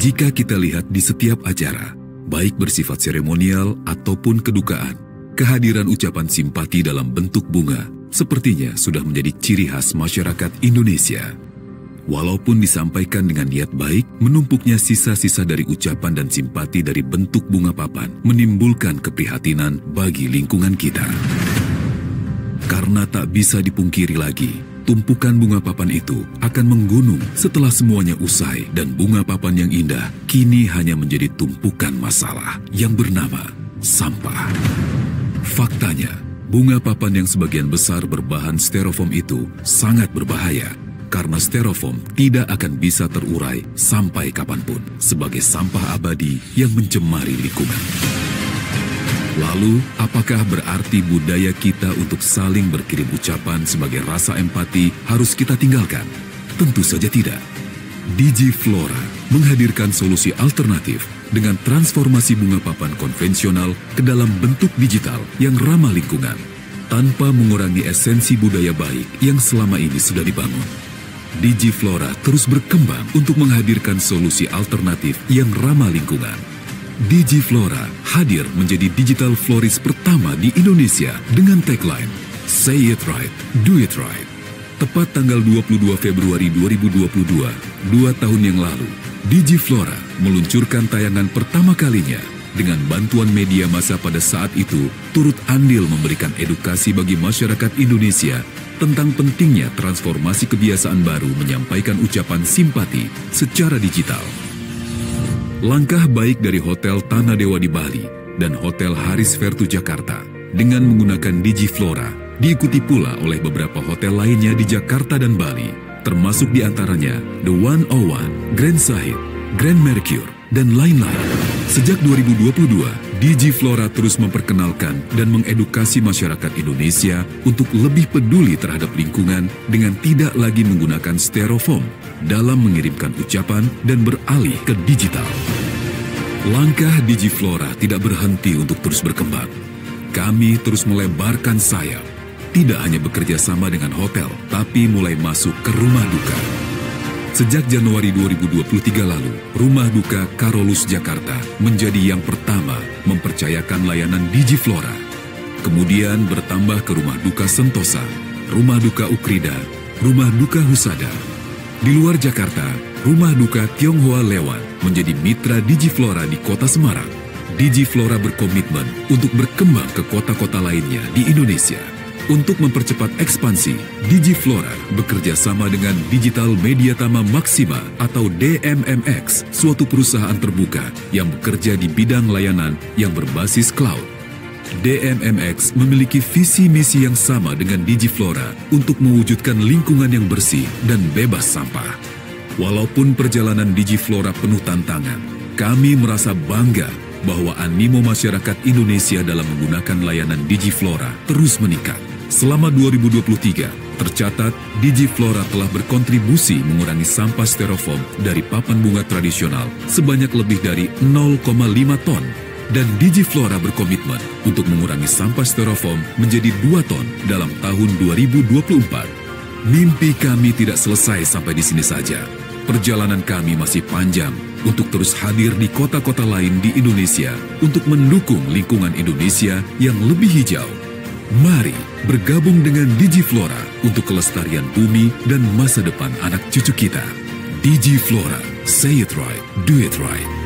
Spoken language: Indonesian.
Jika kita lihat di setiap acara, baik bersifat seremonial ataupun kedukaan, kehadiran ucapan simpati dalam bentuk bunga sepertinya sudah menjadi ciri khas masyarakat Indonesia. Walaupun disampaikan dengan niat baik, menumpuknya sisa-sisa dari ucapan dan simpati dari bentuk bunga papan menimbulkan keprihatinan bagi lingkungan kita. Karena tak bisa dipungkiri lagi, tumpukan bunga papan itu akan menggunung setelah semuanya usai dan bunga papan yang indah kini hanya menjadi tumpukan masalah yang bernama sampah. Faktanya, bunga papan yang sebagian besar berbahan styrofoam itu sangat berbahaya karena styrofoam tidak akan bisa terurai sampai kapanpun sebagai sampah abadi yang mencemari lingkungan. Lalu, apakah berarti budaya kita untuk saling berkirim ucapan sebagai rasa empati harus kita tinggalkan? Tentu saja tidak. Digiflora menghadirkan solusi alternatif dengan transformasi bunga papan konvensional ke dalam bentuk digital yang ramah lingkungan, tanpa mengurangi esensi budaya baik yang selama ini sudah dibangun. Digiflora terus berkembang untuk menghadirkan solusi alternatif yang ramah lingkungan. Digiflora hadir menjadi digital florist pertama di Indonesia dengan tagline Say It Right, Do It Right. Tepat tanggal 22 Februari 2022, 2 tahun yang lalu, Digiflora meluncurkan tayangan pertama kalinya dengan bantuan media massa pada saat itu turut andil memberikan edukasi bagi masyarakat Indonesia tentang pentingnya transformasi kebiasaan baru menyampaikan ucapan simpati secara digital. Langkah baik dari Hotel Tanah Dewa di Bali dan Hotel Haris Vertu Jakarta dengan menggunakan Digiflora diikuti pula oleh beberapa hotel lainnya di Jakarta dan Bali, termasuk diantaranya The 101, Grand Sahid, Grand Mercure, dan lain-lain. Sejak 2022, Digiflora terus memperkenalkan dan mengedukasi masyarakat Indonesia untuk lebih peduli terhadap lingkungan dengan tidak lagi menggunakan styrofoam dalam mengirimkan ucapan dan beralih ke digital. Langkah Digiflora tidak berhenti untuk terus berkembang. Kami terus melebarkan sayap, tidak hanya bekerja sama dengan hotel, tapi mulai masuk ke rumah duka. Sejak Januari 2023 lalu, Rumah Duka Karolus Jakarta menjadi yang pertama mempercayakan layanan Digiflora. Kemudian bertambah ke Rumah Duka Sentosa, Rumah Duka Ukrida, Rumah Duka Husada. Di luar Jakarta, Rumah Duka Tionghoa Lewan menjadi mitra Digiflora di Kota Semarang. Digiflora berkomitmen untuk berkembang ke kota-kota lainnya di Indonesia. Untuk mempercepat ekspansi, Digiflora bekerja sama dengan Digital Mediatama Maxima atau DMMX, suatu perusahaan terbuka yang bekerja di bidang layanan yang berbasis cloud. DMMX memiliki visi misi yang sama dengan Digiflora untuk mewujudkan lingkungan yang bersih dan bebas sampah. Walaupun perjalanan Digiflora penuh tantangan, kami merasa bangga bahwa animo masyarakat Indonesia dalam menggunakan layanan Digiflora terus meningkat. Selama 2023, tercatat Digiflora telah berkontribusi mengurangi sampah styrofoam dari papan bunga tradisional sebanyak lebih dari 0,5 ton. Dan Digiflora berkomitmen untuk mengurangi sampah styrofoam menjadi 2 ton dalam tahun 2024. Mimpi kami tidak selesai sampai di sini saja. Perjalanan kami masih panjang untuk terus hadir di kota-kota lain di Indonesia untuk mendukung lingkungan Indonesia yang lebih hijau. Mari bergabung dengan Digiflora untuk kelestarian bumi dan masa depan anak cucu kita. Digiflora, say it right, do it right.